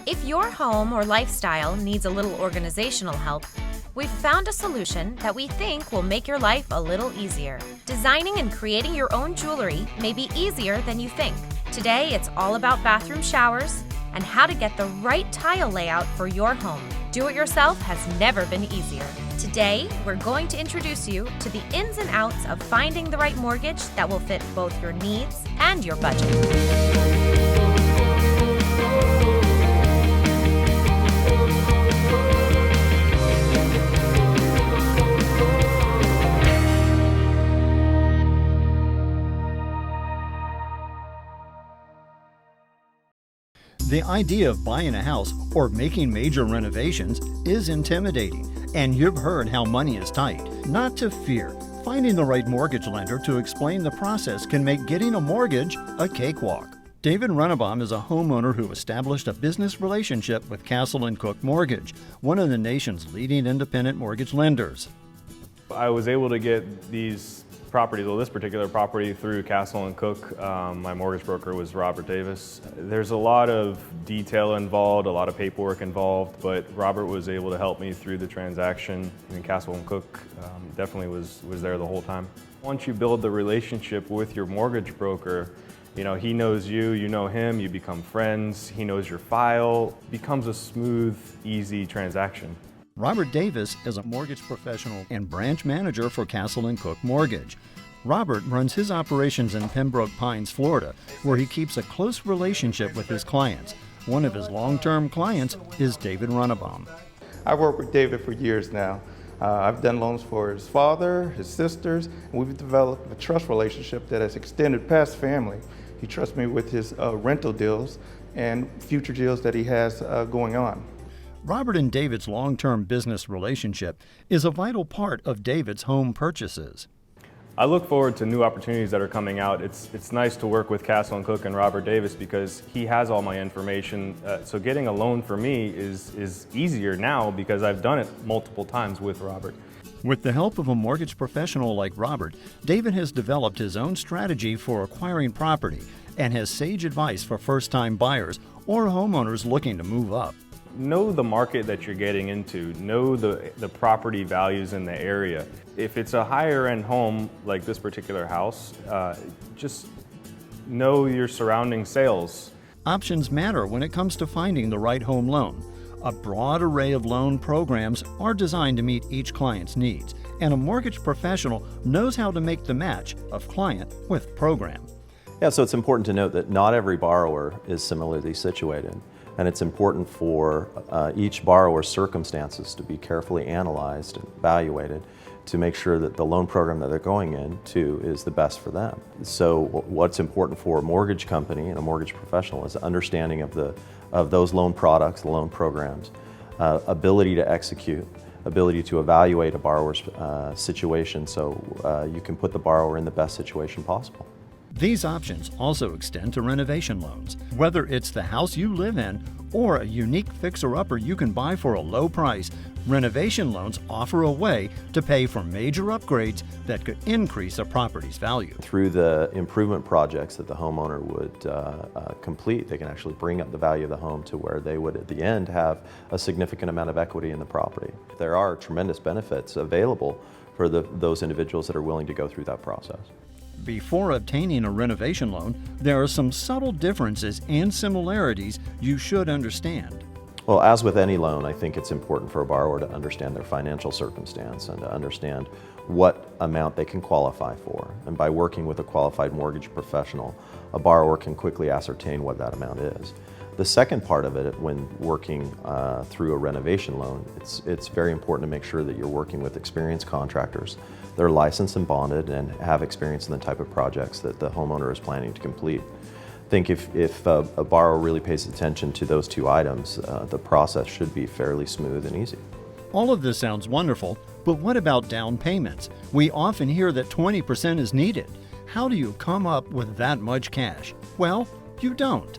If your home or lifestyle needs a little organizational help, we've found a solution that we think will make your life a little easier. Designing and creating your own jewelry may be easier than you think. Today, it's all about bathroom showers and how to get the right tile layout for your home. Do-it-yourself has never been easier. Today, we're going to introduce you to the ins and outs of finding the right mortgage that will fit both your needs and your budget. The idea of buying a house or making major renovations is intimidating, and you've heard how money is tight. Not to fear. Finding the right mortgage lender to explain the process can make getting a mortgage a cakewalk. David Runnebaum is a homeowner who established a business relationship with Castle & Cooke Mortgage, one of the nation's leading independent mortgage lenders. I was able to get these properties, well, this particular property, through Castle & Cooke. My mortgage broker was Robert Davis. There's a lot of detail involved, a lot of paperwork involved, but Robert was able to help me through the transaction, and Castle & Cooke definitely was there the whole time. Once you build the relationship with your mortgage broker, you know, he knows you, you know him, you become friends, he knows your file, it becomes a smooth, easy transaction. Robert Davis is a mortgage professional and branch manager for Castle & Cooke Mortgage. Robert runs his operations in Pembroke Pines, Florida, where he keeps a close relationship with his clients. One of his long-term clients is David Runnebaum. I've worked with David for years now. I've done loans for his father, his sisters, and we've developed a trust relationship that has extended past family. He trusts me with his rental deals and future deals that he has going on. Robert and David's long-term business relationship is a vital part of David's home purchases. I look forward to new opportunities that are coming out. It's nice to work with Castle & Cooke and Robert Davis because he has all my information. So getting a loan for me is easier now because I've done it multiple times with Robert. With the help of a mortgage professional like Robert, David has developed his own strategy for acquiring property and has sage advice for first-time buyers or homeowners looking to move up. Know the market that you're getting into. Know the property values in the area. If it's a higher end home like this particular house, just know your surrounding sales. Options matter when it comes to finding the right home loan. A broad array of loan programs are designed to meet each client's needs, and a mortgage professional knows how to make the match of client with program. Yeah, so it's important to note that not every borrower is similarly situated. And it's important for each borrower's circumstances to be carefully analyzed and evaluated to make sure that the loan program that they're going into is the best for them. So what's important for a mortgage company and a mortgage professional is understanding of those loan products, the loan programs, ability to execute, ability to evaluate a borrower's situation so you can put the borrower in the best situation possible. These options also extend to renovation loans. Whether it's the house you live in or a unique fixer-upper you can buy for a low price, renovation loans offer a way to pay for major upgrades that could increase a property's value. Through the improvement projects that the homeowner would complete, they can actually bring up the value of the home to where they would at the end have a significant amount of equity in the property. There are tremendous benefits available for those individuals that are willing to go through that process. Before obtaining a renovation loan, there are some subtle differences and similarities you should understand. Well, as with any loan, I think it's important for a borrower to understand their financial circumstance and to understand what amount they can qualify for. And by working with a qualified mortgage professional, a borrower can quickly ascertain what that amount is. The second part of it, when working through a renovation loan, it's very important to make sure that you're working with experienced contractors. They're licensed and bonded and have experience in the type of projects that the homeowner is planning to complete. I think if a borrower really pays attention to those two items, the process should be fairly smooth and easy. All of this sounds wonderful, but what about down payments? We often hear that 20% is needed. How do you come up with that much cash? Well, you don't.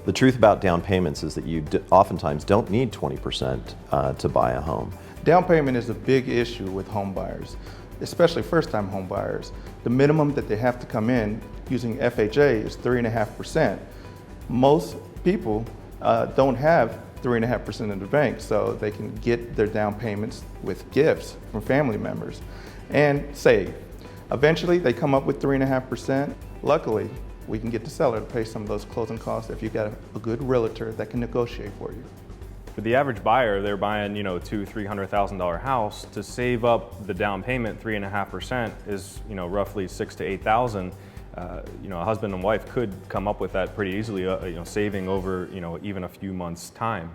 The truth about down payments is that you oftentimes don't need 20% to buy a home. Down payment is a big issue with home buyers, especially first-time home buyers. The minimum that they have to come in using FHA is 3.5%. Most people don't have 3.5% in the bank, so they can get their down payments with gifts from family members and save. Eventually, they come up with 3.5%. Luckily, we can get the seller to pay some of those closing costs if you've got a good realtor that can negotiate for you. For the average buyer, they're buying, $200,000-$300,000 house. To save up the down payment, 3.5% is, roughly $6,000 to $8,000. A husband and wife could come up with that pretty easily, saving over, even a few months' time.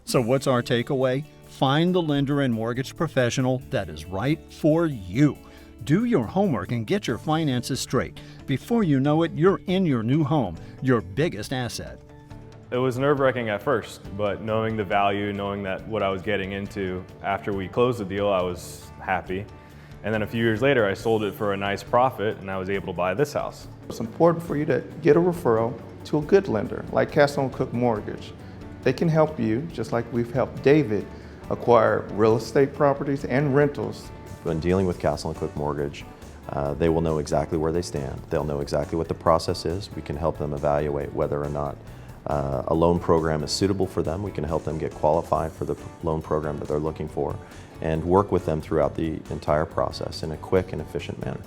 So what's our takeaway? Find the lender and mortgage professional that is right for you. Do your homework and get your finances straight. Before you know it, you're in your new home, your biggest asset. It was nerve-wracking at first, but knowing the value, knowing that what I was getting into, after we closed the deal, I was happy. And then a few years later, I sold it for a nice profit, and I was able to buy this house. It's important for you to get a referral to a good lender, like Castle & Cooke Mortgage. They can help you, just like we've helped David, acquire real estate properties and rentals. When dealing with Castle & Cooke Mortgage, they will know exactly where they stand. They'll know exactly what the process is. We can help them evaluate whether or not a loan program is suitable for them. We can help them get qualified for the loan program that they're looking for and work with them throughout the entire process in a quick and efficient manner.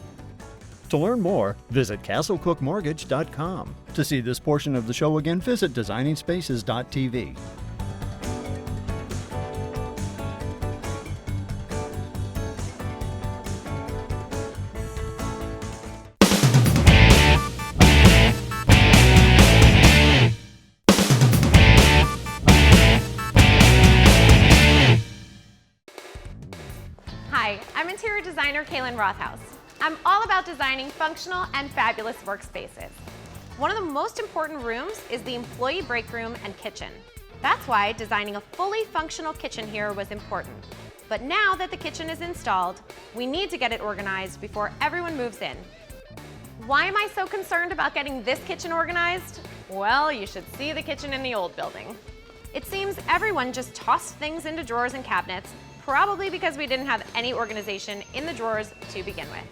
To learn more, visit castlecookmortgage.com. To see this portion of the show again, visit designingspaces.tv. Hi, I'm interior designer Kaylin Rothaus. I'm all about designing functional and fabulous workspaces. One of the most important rooms is the employee break room and kitchen. That's why designing a fully functional kitchen here was important. But now that the kitchen is installed, we need to get it organized before everyone moves in. Why am I so concerned about getting this kitchen organized? Well, you should see the kitchen in the old building. It seems everyone just tossed things into drawers and cabinets, probably because we didn't have any organization in the drawers to begin with.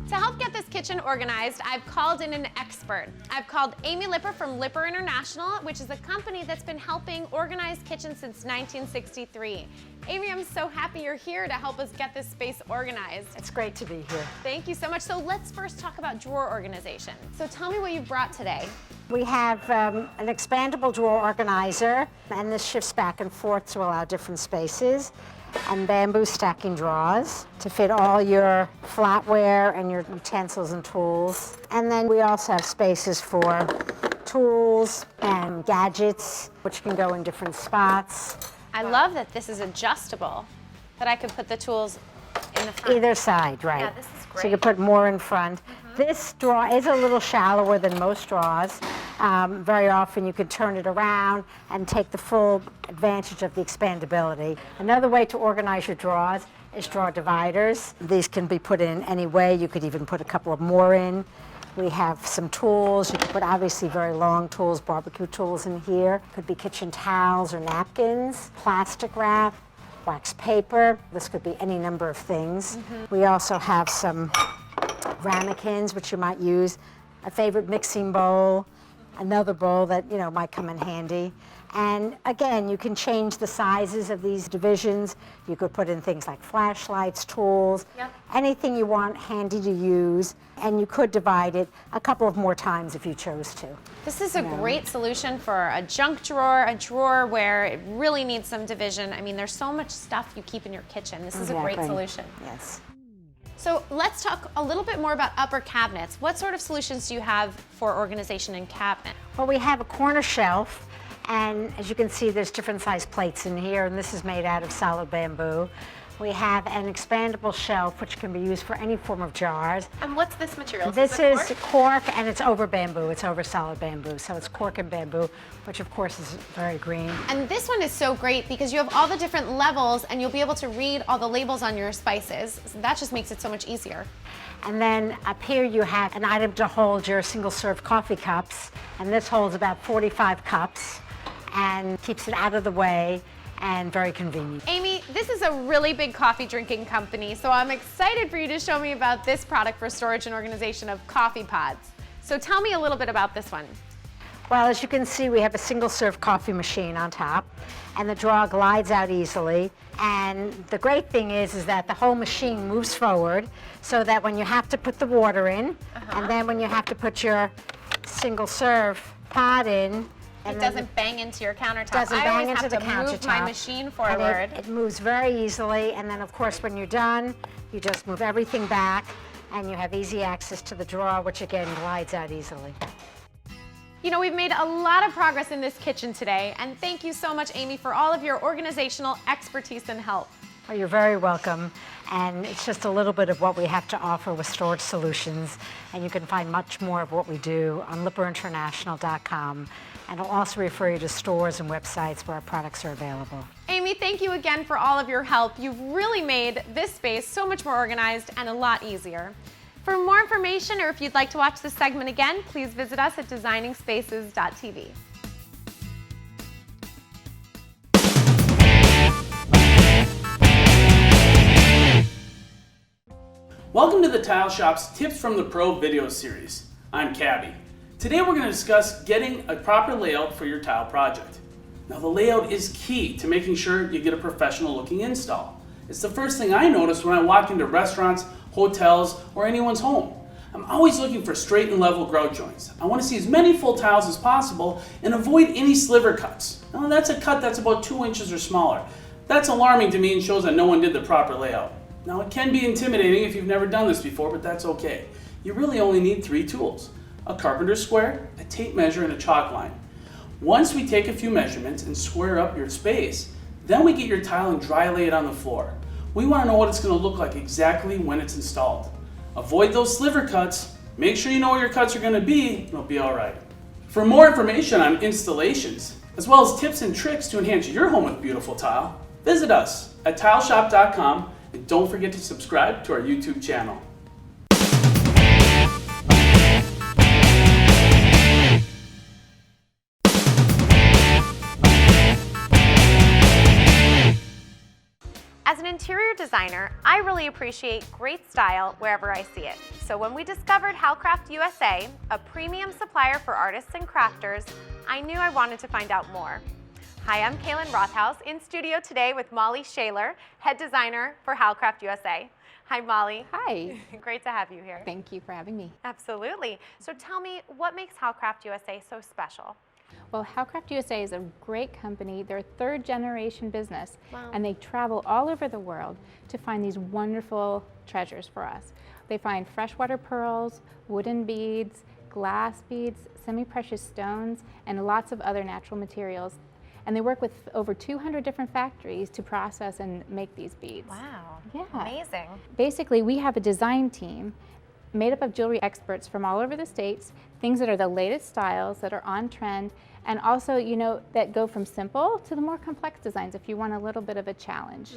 To help get this kitchen organized, I've called in an expert. I've called Amy Lipper from Lipper International, which is a company that's been helping organize kitchens since 1963. Amy, I'm so happy you're here to help us get this space organized. It's great to be here. Thank you so much. So let's first talk about drawer organization. So tell me what you brought today. We have an expandable drawer organizer, and this shifts back and forth to allow different spaces, and bamboo stacking drawers to fit all your flatware and your utensils and tools. And then we also have spaces for tools and gadgets, which can go in different spots. I love that this is adjustable, that I could put the tools in the front. Either side, right. Yeah, this is great. So you can put more in front. This drawer is a little shallower than most drawers. Very often you could turn it around and take the full advantage of the expandability. Another way to organize your drawers is drawer dividers. These can be put in any way. You could even put a couple of more in. We have some tools. You can put obviously very long tools, barbecue tools in here. Could be kitchen towels or napkins, plastic wrap, wax paper. This could be any number of things. We also have some ramekins, which you might use, a favorite mixing bowl, another bowl that might come in handy. And again, you can change the sizes of these divisions. You could put in things like flashlights, tools, anything you want handy to use, and you could divide it a couple of more times if you chose to. This is a great solution for a junk drawer, a drawer where it really needs some division. I mean, there's so much stuff you keep in your kitchen. This is a great solution. Yes. So let's talk a little bit more about upper cabinets. What sort of solutions do you have for organization in cabinet? Well, we have a corner shelf, and as you can see, there's different size plates in here, and this is made out of solid bamboo. We have an expandable shelf, which can be used for any form of jars. And what's this material? This is cork, and it's over bamboo. It's over solid bamboo, so it's cork and bamboo, which of course is very green. And this one is so great because you have all the different levels, and you'll be able to read all the labels on your spices. So that just makes it so much easier. And then up here you have an item to hold your single-serve coffee cups, and this holds about 45 cups and keeps it out of the way and very convenient. Amy, this is a really big coffee drinking company, so I'm excited for you to show me about this product for storage and organization of coffee pods. So tell me a little bit about this one. Well, as you can see, we have a single-serve coffee machine on top, and the drawer glides out easily. And the great thing is that the whole machine moves forward, so that when you have to put the water in, and then when you have to put your single-serve pot in, It doesn't bang into your countertop. doesn't I bang always into have the to countertop. move my machine And forward. it moves very easily, and then of course when you're done, you just move everything back, and you have easy access to the drawer, which again glides out easily. You know, we've made a lot of progress in this kitchen today, and thank you so much, Amy, for all of your organizational expertise and help. Well, you're very welcome, and it's just a little bit of what we have to offer with Storage Solutions, and you can find much more of what we do on lipperinternational.com, and I'll also refer you to stores and websites where our products are available. Amy, thank you again for all of your help. You've really made this space so much more organized and a lot easier. For more information, or if you'd like to watch this segment again, please visit us at designingspaces.tv. Welcome to the Tile Shop's Tips from the Pro video series. I'm Cabby. Today we're going to discuss getting a proper layout for your tile project. Now the layout is key to making sure you get a professional looking install. It's the first thing I notice when I walk into restaurants, hotels, or anyone's home. I'm always looking for straight and level grout joints. I want to see as many full tiles as possible and avoid any sliver cuts. Now that's a cut that's about 2 inches or smaller. That's alarming to me and shows that no one did the proper layout. Now it can be intimidating if you've never done this before, but that's okay. You really only need 3 tools: a carpenter's square, a tape measure, and a chalk line. Once we take a few measurements and square up your space, then we get your tile and dry lay it on the floor. We want to know what it's going to look like exactly when it's installed. Avoid those sliver cuts, make sure you know where your cuts are going to be, and it'll be alright. For more information on installations, as well as tips and tricks to enhance your home with beautiful tile, visit us at tileshop.com, and don't forget to subscribe to our YouTube channel. As an interior designer, I really appreciate great style wherever I see it. So when we discovered Halcraft USA, a premium supplier for artists and crafters, I knew I wanted to find out more. Hi, I'm Kaylin Rothaus, in studio today with Molly Shaler, head designer for Halcraft USA. Hi, Molly. Hi. Great to have you here. Thank you for having me. Absolutely. So tell me, what makes Halcraft USA so special? Well, Halcraft USA is a great company. They're a third-generation business, Wow. and they travel all over the world to find these wonderful treasures for us. They find freshwater pearls, wooden beads, glass beads, semi-precious stones, and lots of other natural materials. And they work with over 200 different factories to process and make these beads. Wow. Yeah. Amazing. Basically, we have a design team made up of jewelry experts from all over the states, things that are the latest styles that are on trend, and also, you know, that go from simple to the more complex designs if you want a little bit of a challenge.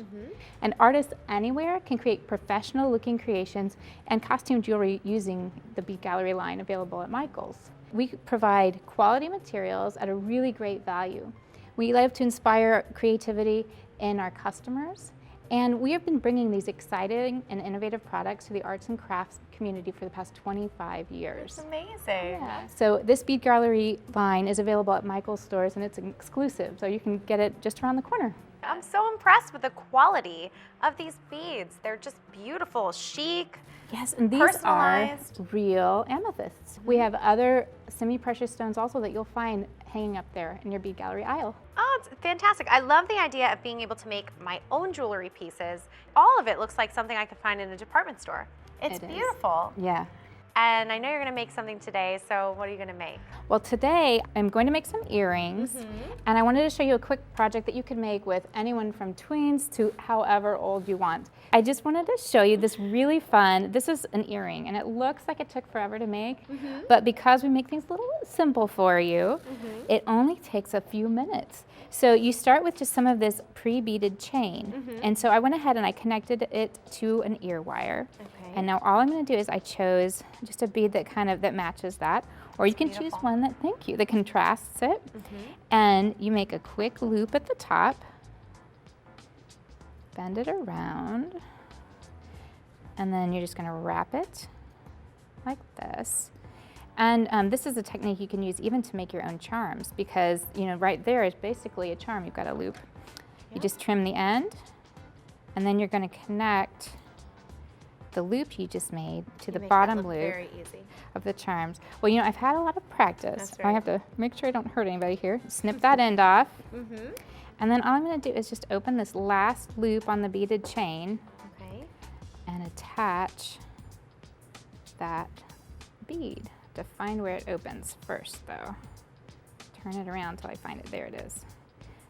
And artists anywhere can create professional looking creations and costume jewelry using the Bead Gallery line available at Michael's. We provide quality materials at a really great value. We love to inspire creativity in our customers, and we have been bringing these exciting and innovative products to the arts and crafts community for the past 25 years. It's amazing. Yeah. So this Bead Gallery line is available at Michael's stores, and it's exclusive, so you can get it just around the corner. I'm so impressed with the quality of these beads. They're just beautiful, chic. Yes, and these Personalized. are real amethysts. We have other semi-precious stones also that you'll find hanging up there in your Bead Gallery aisle. Oh, it's fantastic. I love the idea of being able to make my own jewelry pieces. All of it looks like something I could find in a department store. It's It is. beautiful. Yeah. And I know you're going to make something today, so what are you going to make? Well, today I'm going to make some earrings, and I wanted to show you a quick project that you can make with anyone from tweens to however old you want. I just wanted to show you this really fun, this is an earring, and it looks like it took forever to make, but because we make things a little simple for you, it only takes a few minutes. So you start with just some of this pre-beaded chain, and so I went ahead and I connected it to an ear wire. And now all I'm going to do is I chose just a bead that matches that, or you can choose one that, thank you, that contrasts it. And you make a quick loop at the top, bend it around, and then you're just going to wrap it like this. And this is a technique you can use even to make your own charms, because right there is basically a charm. You've got a loop. You just trim the end, and then you're going to connect the loop you just made to the bottom loop very easy. of the charms. Well, I've had a lot of practice. I have to make sure I don't hurt anybody here. Snip that end off. And then all I'm going to do is just open this last loop on the beaded chain and attach that bead. To find where it opens first, though. Turn it around until I find it. There it is.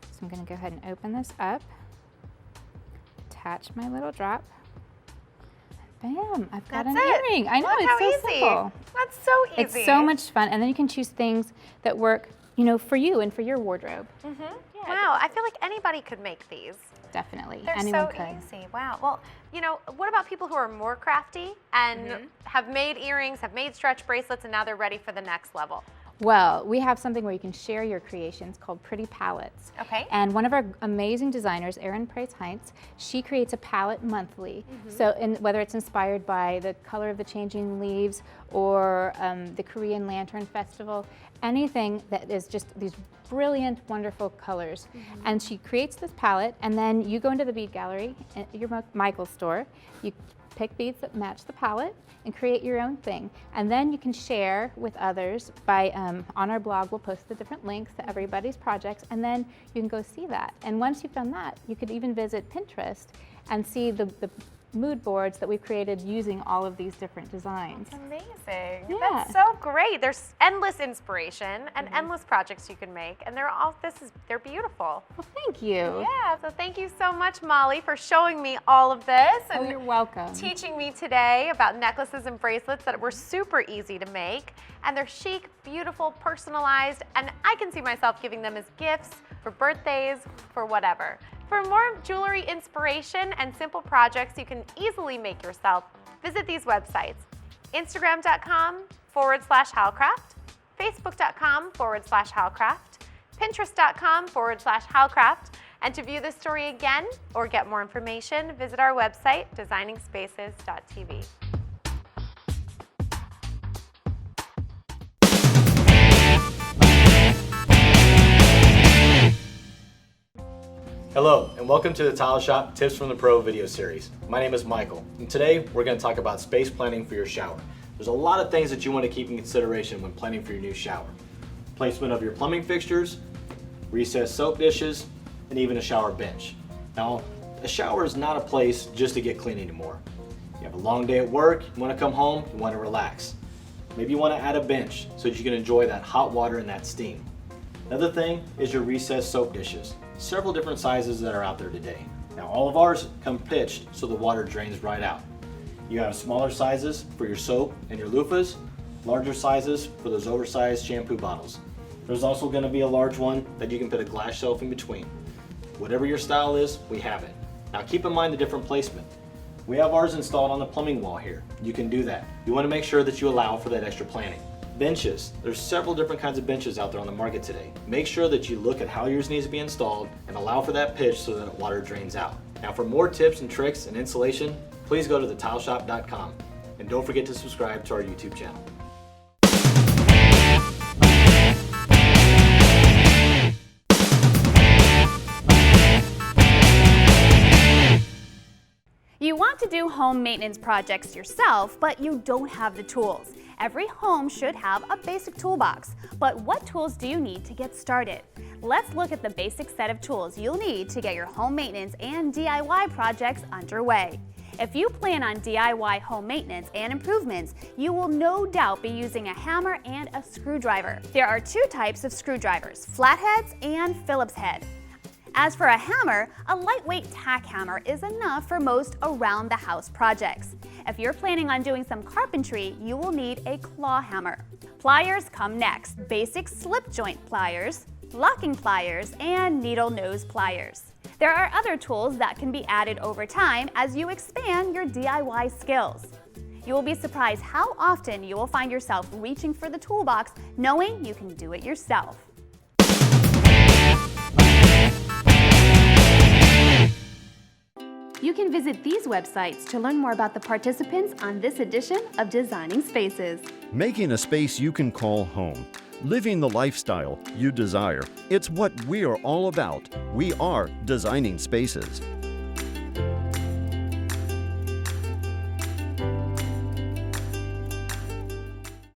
So I'm going to go ahead and open this up, attach my little drop. Bam! I've got an earring. I know, it's so simple. That's so easy. It's so much fun, and then you can choose things that work, for you and for your wardrobe. Wow, I feel like anybody could make these. Definitely, They're anyone so could. easy. Wow. Well, what about people who are more crafty and have made earrings, have made stretch bracelets, and now they're ready for the next level? Well, we have something where you can share your creations called Pretty Palettes. Okay. And one of our amazing designers, Erin Price-Heinz, she creates a palette monthly. So whether it's inspired by the color of the changing leaves or the Korean Lantern Festival, anything that is just these brilliant, wonderful colors. And she creates this palette, and then you go into the bead gallery at your Michael's store, you pick beads that match the palette and create your own thing. And then you can share with others by, on our blog, we'll post the different links to everybody's projects, and then you can go see that. And once you've done that, you could even visit Pinterest and see the mood boards that we've created using all of these different designs. Amazing. Yeah. That's so great. There's endless inspiration and endless projects you can make, and they're beautiful. Well, thank you. Yeah, so thank you so much, Molly, for showing me all of this Oh, and you're welcome. teaching me today about necklaces and bracelets that were super easy to make, and they're chic, beautiful, personalized, and I can see myself giving them as gifts for birthdays, for whatever. For more jewelry inspiration and simple projects you can easily make yourself, visit these websites: Instagram.com/Halcraft, Facebook.com/Halcraft, Pinterest.com/Halcraft. And to view this story again or get more information, visit our website, designingspaces.tv. Hello, and welcome to the Tile Shop Tips from the Pro video series. My name is Michael, and today we're going to talk about space planning for your shower. There's a lot of things that you want to keep in consideration when planning for your new shower. Placement of your plumbing fixtures, recessed soap dishes, and even a shower bench. Now, a shower is not a place just to get clean anymore. You have a long day at work, you want to come home, you want to relax. Maybe you want to add a bench so that you can enjoy that hot water and that steam. Another thing is your recessed soap dishes. Several different sizes that are out there today. Now, all of ours come pitched so the water drains right out. You have smaller sizes for your soap and your loofahs, larger sizes for those oversized shampoo bottles. There's also going to be a large one that you can put a glass shelf in between. Whatever your style is, we have it. Now keep in mind the different placement. We have ours installed on the plumbing wall here. You can do that. You want to make sure that you allow for that extra planning. Benches. There's several different kinds of benches out there on the market today. Make sure that you look at how yours needs to be installed and allow for that pitch so that water drains out. Now for more tips and tricks and installation, please go to thetileshop.com, and don't forget to subscribe to our YouTube channel. You want to do home maintenance projects yourself, but you don't have the tools. Every home should have a basic toolbox, but what tools do you need to get started? Let's look at the basic set of tools you'll need to get your home maintenance and DIY projects underway. If you plan on DIY home maintenance and improvements, you will no doubt be using a hammer and a screwdriver. There are two types of screwdrivers, flatheads and Phillips head. As for a hammer, a lightweight tack hammer is enough for most around-the-house projects. If you're planning on doing some carpentry, you will need a claw hammer. Pliers come next, basic slip joint pliers, locking pliers, and needle nose pliers. There are other tools that can be added over time as you expand your DIY skills. You will be surprised how often you will find yourself reaching for the toolbox knowing you can do it yourself. You can can visit these websites to learn more about the participants on this edition of Designing Spaces. Making a space you can call home. Living the lifestyle you desire. It's what we are all about. We are Designing Spaces.